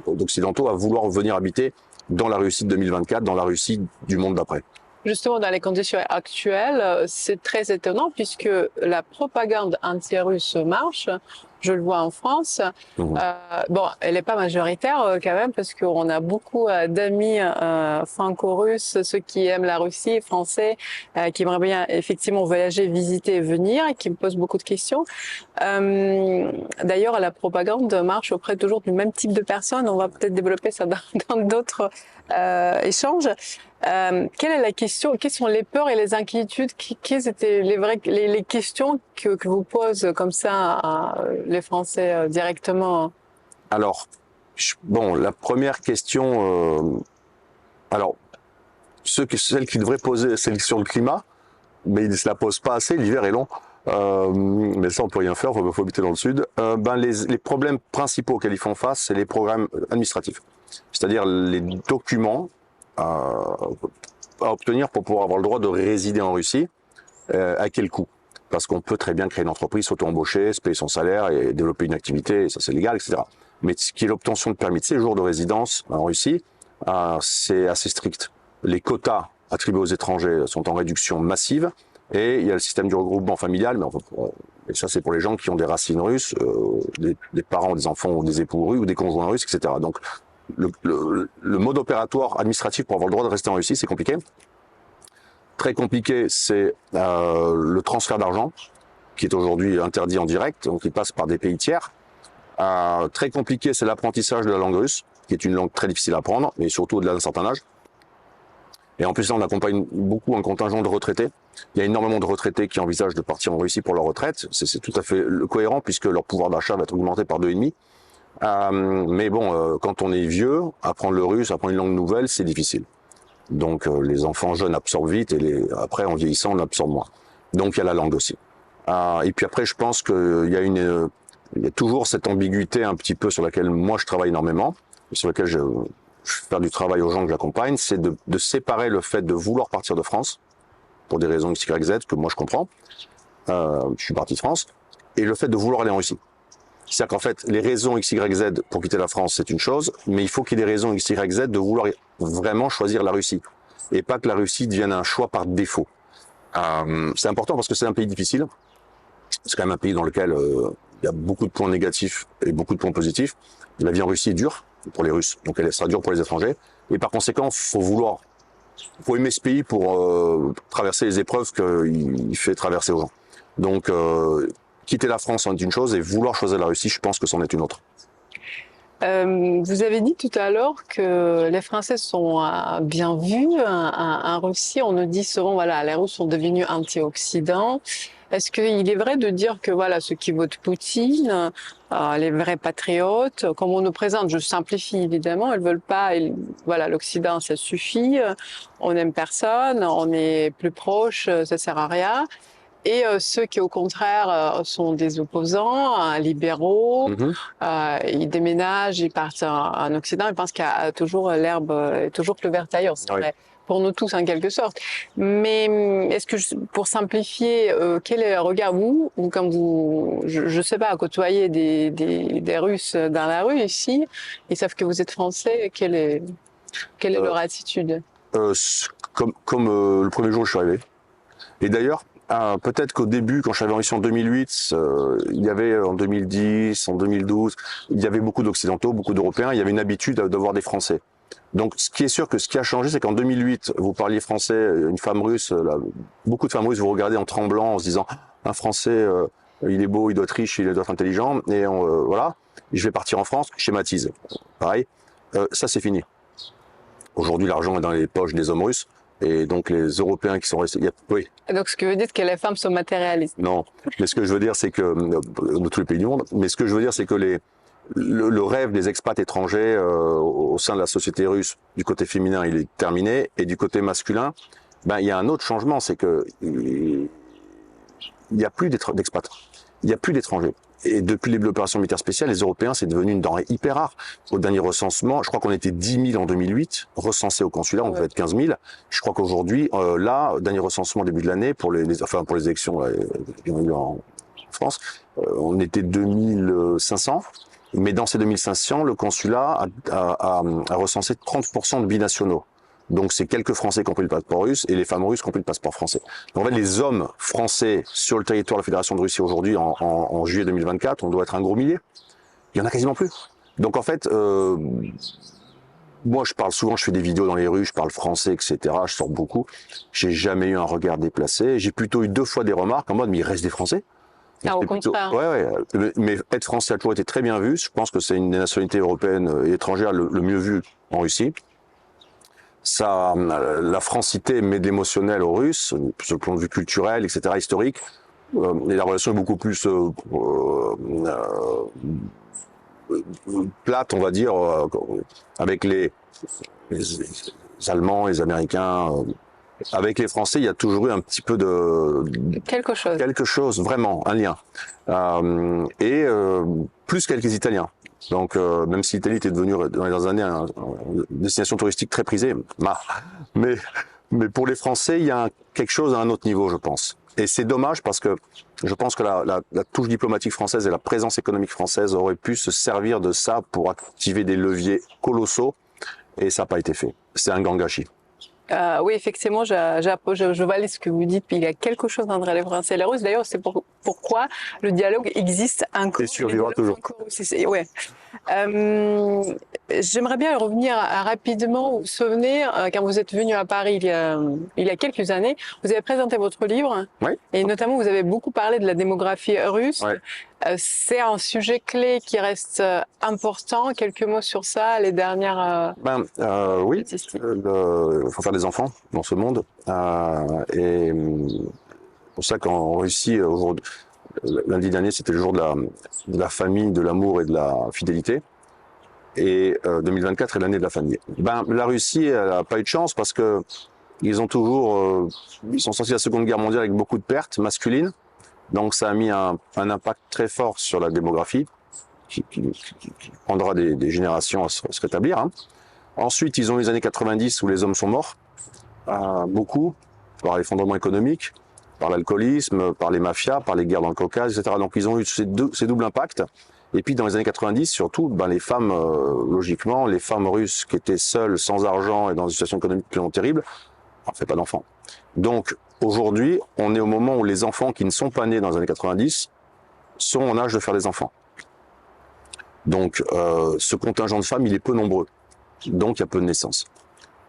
d'Occidentaux à vouloir venir habiter dans la Russie de 2024, dans la Russie du monde d'après. Justement, dans les conditions actuelles, c'est très étonnant puisque la propagande anti-russe marche. Je le vois en France. Bon, elle n'est pas majoritaire quand même parce qu'on a beaucoup d'amis franco-russes, ceux qui aiment la Russie, français, qui aimeraient bien effectivement voyager, visiter et venir, et qui me posent beaucoup de questions. D'ailleurs, la propagande marche auprès toujours du même type de personnes. On va peut-être développer ça dans d'autres échanges. Quelle est la question? Quelles sont les peurs et les inquiétudes? Quelles étaient les questions que vous posent comme ça les Français directement? Alors, bon, la première question, alors, celle qu'ils devraient poser, c'est sur le climat, mais ils ne se la posent pas assez, l'hiver est long. Mais ça, on peut rien faire, il faut habiter dans le sud. Les problèmes principaux auxquels ils font face, c'est les programmes administratifs. C'est-à-dire les documents à obtenir pour pouvoir avoir le droit de résider en Russie, à quel coût? Parce qu'on peut très bien créer une entreprise, s'auto-embaucher, se payer son salaire et développer une activité, et ça c'est légal, etc. Mais ce qui est l'obtention de permis de séjour de résidence en Russie, c'est assez strict. Les quotas attribués aux étrangers sont en réduction massive, et il y a le système du regroupement familial, et ça c'est pour les gens qui ont des racines russes, des parents, des enfants ou des époux russes ou des conjoints russes, etc. Donc le mode opératoire administratif pour avoir le droit de rester en Russie, c'est compliqué. Très compliqué, c'est le transfert d'argent, qui est aujourd'hui interdit en direct, donc il passe par des pays tiers. Très compliqué, c'est l'apprentissage de la langue russe, qui est une langue très difficile à apprendre, mais surtout au-delà d'un certain âge. Et en plus, là, on accompagne beaucoup un contingent de retraités. Il y a énormément de retraités qui envisagent de partir en Russie pour leur retraite. C'est tout à fait cohérent, puisque leur pouvoir d'achat va être augmenté par 2,5. Mais bon, quand on est vieux, apprendre le russe, apprendre une langue nouvelle, c'est difficile. Donc les enfants jeunes absorbent vite et après en vieillissant on absorbe moins. Donc il y a la langue aussi. Et puis après je pense qu'il y a toujours cette ambiguïté un petit peu sur laquelle moi je travaille énormément, sur laquelle je fais du travail aux gens que j'accompagne, c'est de séparer le fait de vouloir partir de France pour des raisons X, Y, Z que moi je comprends. Je suis parti de France et le fait de vouloir aller en Russie. C'est-à-dire qu'en fait, les raisons X, Y, Z pour quitter la France, c'est une chose, mais il faut qu'il y ait des raisons X, Y, Z de vouloir vraiment choisir la Russie. Et pas que la Russie devienne un choix par défaut. C'est important parce que c'est un pays difficile. C'est quand même un pays dans lequel il y a beaucoup de points négatifs et beaucoup de points positifs. La vie en Russie est dure pour les Russes, donc elle sera dure pour les étrangers. Et par conséquent, faut aimer ce pays pour traverser les épreuves qu'il fait traverser aux gens. Donc, quitter la France en est une chose et vouloir choisir la Russie, je pense que c'en est une autre. Vous avez dit tout à l'heure que les Français sont bien vus en Russie. On nous dit souvent, voilà, les Russes sont devenus anti-Occident. Est-ce qu'il est vrai de dire que voilà, ceux qui votent Poutine, les vrais patriotes, comme on nous présente, je simplifie évidemment, ils veulent pas, voilà, l'Occident ça suffit, on n'aime personne, on est plus proche, ça sert à rien. et ceux qui, au contraire, sont des opposants, libéraux. Mhm. Ils déménagent, ils partent en Occident, ils pensent qu'il y a toujours l'herbe est toujours plus verte ailleurs. C'est Oui. vrai pour nous tous en quelque sorte. Mais est-ce que, pour simplifier, quel est le regard vous comme vous, je sais pas, côtoyer des Russes dans la rue ici, ils savent que vous êtes français, quelle est leur attitude? Comme le premier jour où je suis arrivé. Et d'ailleurs, peut-être qu'au début, quand je suis arrivé en Russie en 2008, il y avait en 2010, en 2012, il y avait beaucoup d'Occidentaux, beaucoup d'Européens, il y avait une habitude de voir des Français. Donc, ce qui est sûr que ce qui a changé, c'est qu'en 2008, vous parliez français, une femme russe, là, beaucoup de femmes russes vous regardaient en tremblant, en se disant, un Français, il est beau, il doit être riche, il doit être intelligent, et voilà, je vais partir en France, schématise. Pareil, ça c'est fini. Aujourd'hui, l'argent est dans les poches des hommes russes, et donc les Européens qui sont restés, oui, Donc, ce que vous dites que les femmes sont matérialistes. non, mais ce que je veux dire, c'est que de tous les pays du monde, mais ce que je veux dire, c'est que le rêve des expats étrangers au sein de la société russe, du côté féminin, il est terminé, et du côté masculin, ben il y a un autre changement, c'est que il y a plus d'expats, il y a plus d'étrangers. Et depuis les opérations militaires spéciales, les Européens, c'est devenu une denrée hyper rare. Au dernier recensement, je crois qu'on était 10 000 en 2008, recensés au consulat, on devait être 15 000. Je crois qu'aujourd'hui, là, dernier recensement au début de l'année, pour les élections qu'il y a eu en France, on était 2500. Mais dans ces 2500, le consulat a recensé 30% de binationaux. Donc c'est quelques Français qui ont pris le passeport russe et les femmes russes qui ont pris le passeport français. Donc, en fait, les hommes français sur le territoire de la Fédération de Russie aujourd'hui, en juillet 2024, on doit être un gros millier. Il y en a quasiment plus. Donc en fait, moi je parle souvent, je fais des vidéos dans les rues, je parle français, etc. Je sors beaucoup. J'ai jamais eu un regard déplacé. J'ai plutôt eu 2 fois des remarques en mode mais il reste des Français. Ah, au contraire. Ouais. Mais être français a toujours été très bien vu. Je pense que c'est une des nationalités européennes et étrangères le mieux vu en Russie. Ça, la francité met de l'émotionnel aux Russes, sur le plan de vue culturel, etc., historique. Et la relation est beaucoup plus plate, on va dire, avec les Allemands, les Américains. Avec les Français, il y a toujours eu un petit peu de quelque chose, vraiment, un lien. Plus qu'avec les Italiens. Donc, même si l'Italie était devenue dans les dernières années une destination touristique très prisée, mais pour les Français, il y a quelque chose à un autre niveau, je pense. Et c'est dommage parce que je pense que la touche diplomatique française et la présence économique française auraient pu se servir de ça pour activer des leviers colossaux, et ça n'a pas été fait. C'est un grand gâchis. Oui, effectivement, je valide ce que vous dites. Puis il y a quelque chose entre les Français et les Russes. D'ailleurs, c'est pourquoi le dialogue existe encore. Et survivra toujours. Ouais. J'aimerais bien revenir rapidement. Vous vous souvenez, quand vous êtes venu à Paris il y a quelques années, vous avez présenté votre livre. Oui. Et notamment, vous avez beaucoup parlé de la démographie russe. Ouais. C'est un sujet clé qui reste important. Quelques mots sur ça, les dernières oui, statistiques. il faut faire des enfants dans ce monde. Et pour ça qu'en Russie, lundi dernier, c'était le jour de la famille, de l'amour et de la fidélité. Et 2024 est l'année de la famille. La Russie, elle n'a pas eu de chance parce que ils sont sortis de la Seconde Guerre mondiale avec beaucoup de pertes masculines. Donc ça a mis un impact très fort sur la démographie, qui prendra des générations à se rétablir. Hein. Ensuite, ils ont eu les années 90 où les hommes sont morts, beaucoup, par l'effondrement économique, par l'alcoolisme, par les mafias, par les guerres dans le Caucase, etc. Donc ils ont eu ces doubles impacts. Et puis dans les années 90, surtout, les femmes, logiquement, les femmes russes qui étaient seules, sans argent et dans une situation économique tellement terrible, on ne fait pas d'enfants. Donc aujourd'hui, on est au moment où les enfants qui ne sont pas nés dans les années 90 sont en âge de faire des enfants. Donc ce contingent de femmes, il est peu nombreux. Donc il y a peu de naissances.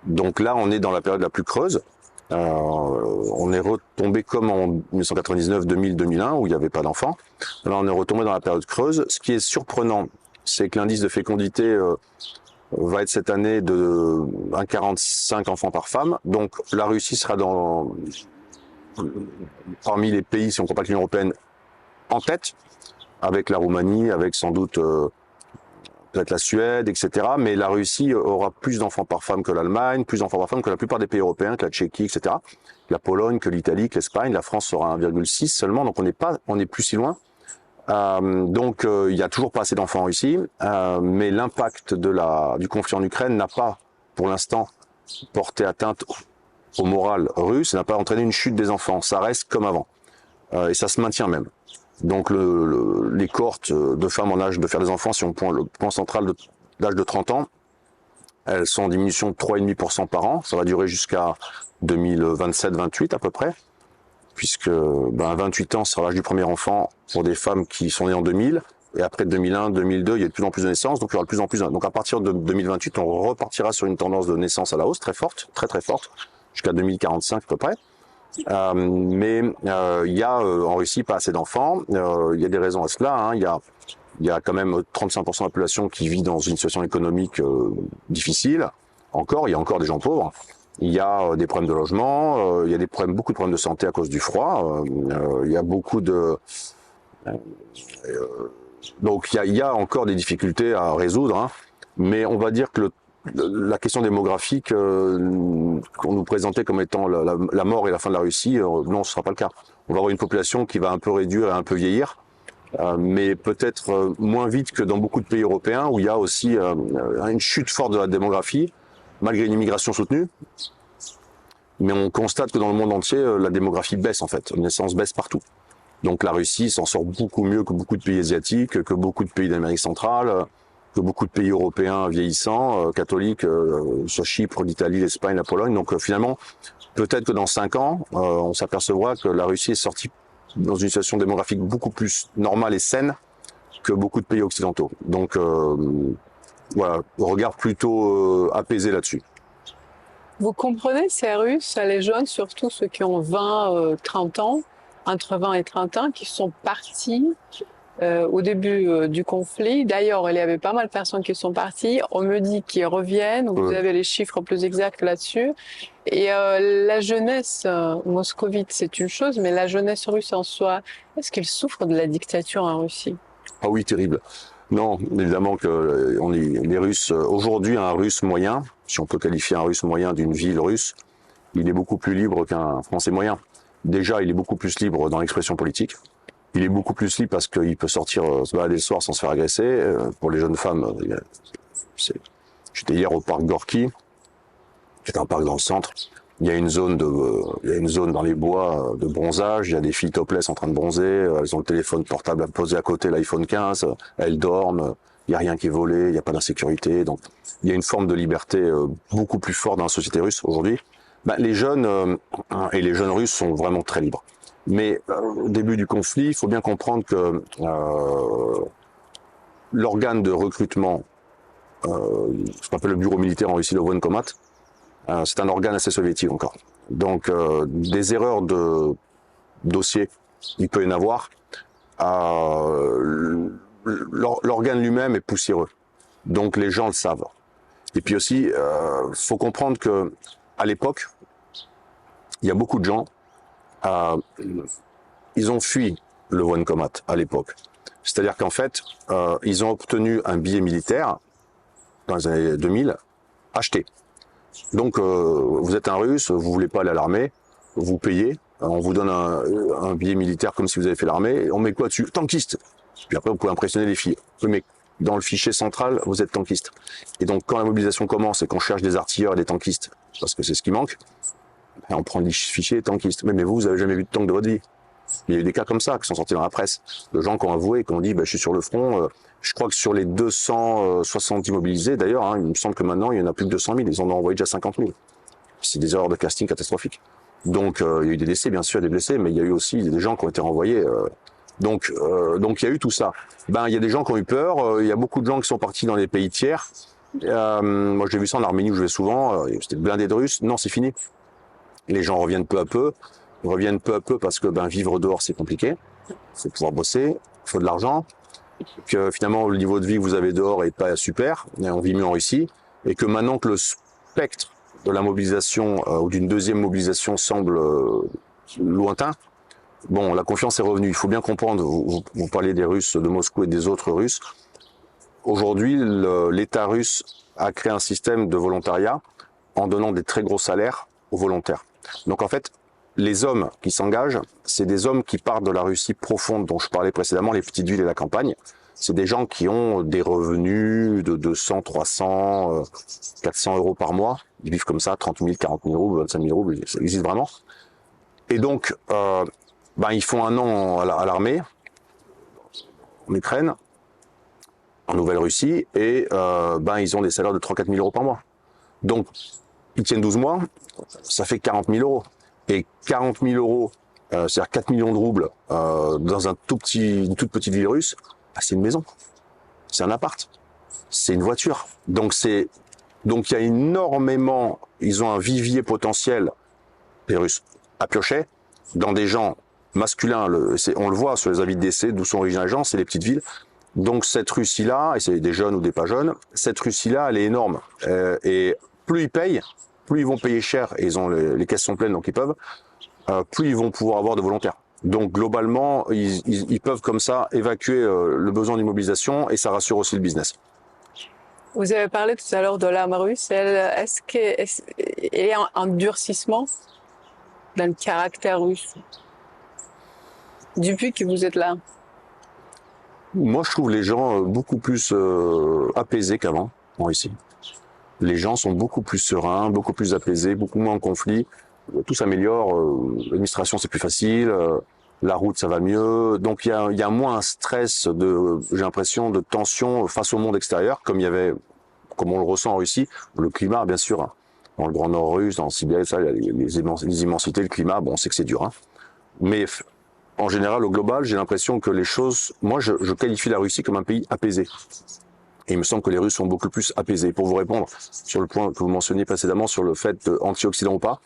Donc là, on est dans la période la plus creuse. On est retombé comme en 1999, 2000, 2001 où il n'y avait pas d'enfants. Là, on est retombé dans la période creuse. Ce qui est surprenant, c'est que l'indice de fécondité va être cette année de 1,45 enfants par femme. Donc la Russie sera parmi les pays, si on compare avec l'Union européenne, en tête, avec la Roumanie, avec sans doute peut-être la Suède, etc. Mais la Russie aura plus d'enfants par femme que l'Allemagne, plus d'enfants par femme que la plupart des pays européens, que la Tchéquie, etc. La Pologne, que l'Italie, que l'Espagne. La France sera 1,6 seulement, donc on est plus si loin. Donc il y a toujours pas assez d'enfants en Russie, mais l'impact du conflit en Ukraine n'a pas, pour l'instant, porté atteinte au moral russe, n'a pas entraîné une chute des enfants. Ça reste comme avant, et ça se maintient même. Donc les cohortes de femmes en âge de faire des enfants, si on prend le point central d'âge de 30 ans, elles sont en diminution de 3,5% par an. Ça va durer jusqu'à 2027-28 à peu près, puisque 28 ans sera l'âge du premier enfant pour des femmes qui sont nées en 2000, et après 2001, 2002, il y a de plus en plus de naissances, donc il y aura de plus en plus. Donc à partir de 2028, on repartira sur une tendance de naissance à la hausse très forte, très forte, jusqu'à 2045 à peu près. Mais il y a en Russie pas assez d'enfants. Il y a des raisons à cela. Hein. Il y a quand même 35% de la population qui vit dans une situation économique difficile. Il y a encore des gens pauvres. Il y a des problèmes de logement. Il y a beaucoup de problèmes de santé à cause du froid. Il y a beaucoup de donc il y a encore des difficultés à résoudre. Hein. Mais on va dire que la question démographique qu'on nous présentait comme étant la mort et la fin de la Russie, non, ce sera pas le cas. On va avoir une population qui va un peu réduire et un peu vieillir, mais peut-être moins vite que dans beaucoup de pays européens où il y a aussi une chute forte de la démographie, malgré une immigration soutenue. Mais on constate que dans le monde entier, la démographie baisse en fait, la naissance baisse partout. Donc la Russie s'en sort beaucoup mieux que beaucoup de pays asiatiques, que beaucoup de pays d'Amérique centrale, que beaucoup de pays européens vieillissants, catholiques, sur Chypre, l'Italie, l'Espagne, la Pologne. Donc finalement, peut-être que dans 5 ans, on s'apercevra que la Russie est sortie dans une situation démographique beaucoup plus normale et saine que beaucoup de pays occidentaux. Donc voilà, regard plutôt apaisé là-dessus. Vous comprenez ces Russes, les jeunes, surtout ceux qui ont 20, 30 ans, entre 20 et 30 ans, qui sont partis au début du conflit. D'ailleurs, il y avait pas mal de personnes qui sont parties. On me dit qu'ils reviennent. Vous avez les chiffres plus exacts là-dessus. Et la jeunesse moscovite, c'est une chose, mais la jeunesse russe en soi, est-ce qu'ils souffrent de la dictature en Russie? Ah oui, terrible. Non, évidemment que les Russes, aujourd'hui, un Russe moyen, si on peut qualifier un Russe moyen d'une ville russe, il est beaucoup plus libre qu'un Français moyen. Déjà, il est beaucoup plus libre dans l'expression politique. Il est beaucoup plus libre parce qu'il peut sortir se balader le soir sans se faire agresser. Pour les jeunes femmes, j'étais hier au parc Gorky, qui est un parc dans le centre. Il y a une zone dans les bois de bronzage. Il y a des filles topless en train de bronzer. Elles ont le téléphone portable posé à côté, l'iPhone 15. Elles dorment. Il y a rien qui est volé. Il n'y a pas d'insécurité. Donc, il y a une forme de liberté beaucoup plus forte dans la société russe aujourd'hui. Les jeunes et les jeunes Russes sont vraiment très libres. Mais au début du conflit, il faut bien comprendre que l'organe de recrutement, ce qu'on appelle le bureau militaire en Russie, le Voenkomat, c'est un organe assez soviétique encore. Donc des erreurs de dossier, il peut y en avoir. L'organe lui-même est poussiéreux. Donc les gens le savent. Et puis aussi, faut comprendre que à l'époque, il y a beaucoup de gens, ils ont fui le Voenkomat à l'époque. C'est-à-dire qu'en fait, ils ont obtenu un billet militaire dans les années 2000, acheté. Donc, vous êtes un Russe, vous voulez pas aller à l'armée, vous payez, on vous donne un billet militaire comme si vous avez fait l'armée, on met quoi dessus? Tankiste. Puis après, vous pouvez impressionner les filles. Oui, mais dans le fichier central, vous êtes tankiste. Et donc, quand la mobilisation commence et qu'on cherche des artilleurs et des tankistes, parce que c'est ce qui manque, on prend le fichier tankiste. Mais vous avez jamais vu de tank de votre vie. Il y a eu des cas comme ça qui sont sortis dans la presse, de gens qui ont avoué, qui ont dit, je suis sur le front. Je crois que sur les 270 mobilisés, d'ailleurs, il me semble que maintenant, il y en a plus de 200 000. Ils en ont envoyé déjà 50 000. C'est des erreurs de casting catastrophiques. Donc, il y a eu des décès, bien sûr, des blessés, mais il y a eu aussi des gens qui ont été renvoyés. Donc, il y a eu tout ça. Il y a des gens qui ont eu peur. Il y a beaucoup de gens qui sont partis dans les pays tiers. Moi, j'ai vu ça en Arménie où je vais souvent. C'était blindé de Russes. Non, c'est fini. Les gens reviennent peu à peu. Ils reviennent peu à peu parce que vivre dehors, c'est compliqué. Il faut pouvoir bosser. Il faut de l'argent. Que finalement, le niveau de vie que vous avez dehors est pas super. On vit mieux en Russie. Et que maintenant que le spectre de la mobilisation ou d'une deuxième mobilisation semble lointain, la confiance est revenue. Il faut bien comprendre, vous parlez des Russes de Moscou et des autres Russes. aujourd'hui, l'État russe a créé un système de volontariat en donnant des très gros salaires aux volontaires. Donc en fait, les hommes qui s'engagent, c'est des hommes qui partent de la Russie profonde dont je parlais précédemment, les petites villes et la campagne. C'est des gens qui ont des revenus de 200, 300, 400 euros par mois. Ils vivent comme ça, 30 000, 40 000 euros, 25 000 euros, ça existe vraiment. Et donc, ils font un an à l'armée, en Ukraine, en Nouvelle-Russie, et ils ont des salaires de 3 000 à 4 000 euros par mois. Donc, ils tiennent 12 mois, ça fait 40 000 euros. Et 40 000 euros, c'est-à-dire 4 millions de roubles, dans une toute petite ville russe, c'est une maison, c'est un appart, c'est une voiture. Donc il y a énormément, ils ont un vivier potentiel, les Russes, à piocher, dans des gens masculins, on le voit sur les avis de décès, d'où sont originaires les gens, c'est les petites villes. Donc cette Russie-là, et c'est des jeunes ou des pas jeunes, cette Russie-là, elle est énorme. Et plus ils payent, plus ils vont payer cher, et ils ont les caisses sont pleines, donc ils peuvent, plus ils vont pouvoir avoir de volontaires. Donc globalement, ils peuvent comme ça évacuer le besoin d'immobilisation et ça rassure aussi le business. Vous avez parlé tout à l'heure de l'arme russe. Est-ce qu'il y a un durcissement dans le caractère russe depuis que vous êtes là? Moi, je trouve les gens beaucoup plus apaisés qu'avant en Russie. Les gens sont beaucoup plus sereins, beaucoup plus apaisés, beaucoup moins en conflit. Tout s'améliore, l'administration c'est plus facile, la route ça va mieux, donc il y a moins un stress j'ai l'impression, de tension face au monde extérieur, comme on le ressent en Russie. Le climat, bien sûr, hein, dans le Grand Nord russe, dans le Sibérie, ça, les immensités, le climat, bon, on sait que c'est dur, hein. Mais en général, au global, j'ai l'impression que les choses, moi je qualifie la Russie comme un pays apaisé. Et il me semble que les Russes sont beaucoup plus apaisés. Pour vous répondre sur le point que vous mentionniez précédemment sur le fait anti-occident ou pas,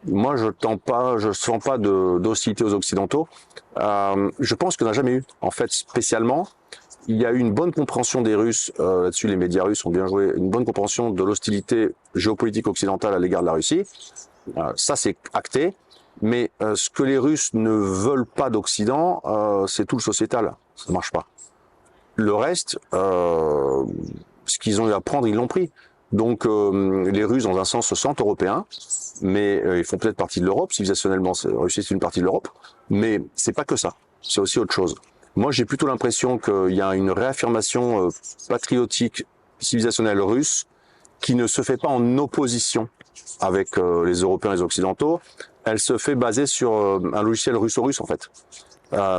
moi, je sens pas d'hostilité aux Occidentaux. Je pense qu'on n'a jamais eu, en fait, spécialement. Il y a eu une bonne compréhension des Russes, là-dessus les médias russes ont bien joué, une bonne compréhension de l'hostilité géopolitique occidentale à l'égard de la Russie. Ça, c'est acté. Mais ce que les Russes ne veulent pas d'Occident, c'est tout le sociétal. Ça ne marche pas. Le reste, ce qu'ils ont eu à prendre, ils l'ont pris. Donc les Russes, dans un sens, se sentent européens, mais ils font peut-être partie de l'Europe, civilisationnellement, la Russie c'est une partie de l'Europe, mais c'est pas que ça, c'est aussi autre chose. Moi j'ai plutôt l'impression qu'il y a une réaffirmation patriotique, civilisationnelle russe, qui ne se fait pas en opposition avec les Européens et les Occidentaux, elle se fait baser sur un logiciel russo-russe en fait.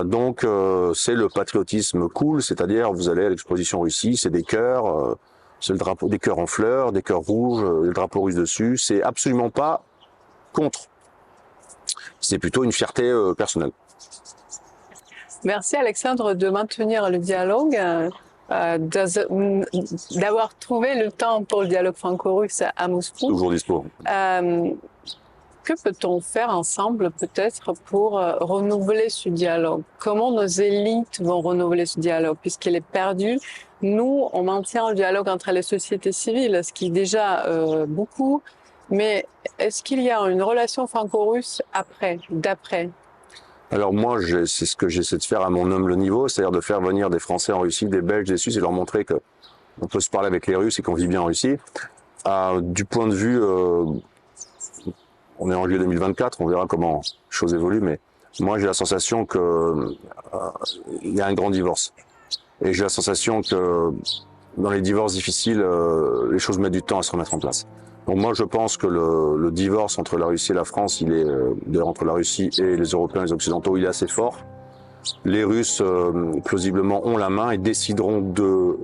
Donc c'est le patriotisme cool, c'est-à-dire vous allez à l'exposition Russie, c'est des cœurs, c'est le drapeau, des cœurs en fleurs, des cœurs rouges, le drapeau russe dessus. C'est absolument pas contre. C'est plutôt une fierté personnelle. Merci Alexandre de maintenir le dialogue, d'avoir trouvé le temps pour le dialogue franco-russe à Moscou. Toujours dispo. Que peut-on faire ensemble peut-être pour renouveler ce dialogue? Comment nos élites vont renouveler ce dialogue puisqu'il est perdu? Nous, on maintient le dialogue entre les sociétés civiles, ce qui est déjà beaucoup, mais est-ce qu'il y a une relation franco-russe d'après? Alors moi, c'est ce que j'essaie de faire à mon humble niveau, c'est-à-dire de faire venir des Français en Russie, des Belges, des Suisses, et leur montrer que on peut se parler avec les Russes et qu'on vit bien en Russie. Du point de vue, on est en juillet 2024, on verra comment les choses évoluent, mais moi j'ai la sensation que il y a un grand divorce. Et j'ai la sensation que dans les divorces difficiles, les choses mettent du temps à se remettre en place. Donc moi je pense que le divorce entre la Russie et la France, il est d'ailleurs entre la Russie et les Européens et les Occidentaux, il est assez fort. Les Russes, plausiblement, ont la main et décideront de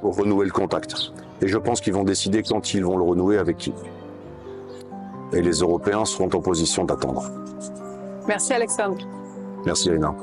renouer le contact. Et je pense qu'ils vont décider quand ils vont le renouer, avec qui. Et les Européens seront en position d'attendre. Merci Alexandre. Merci Elena.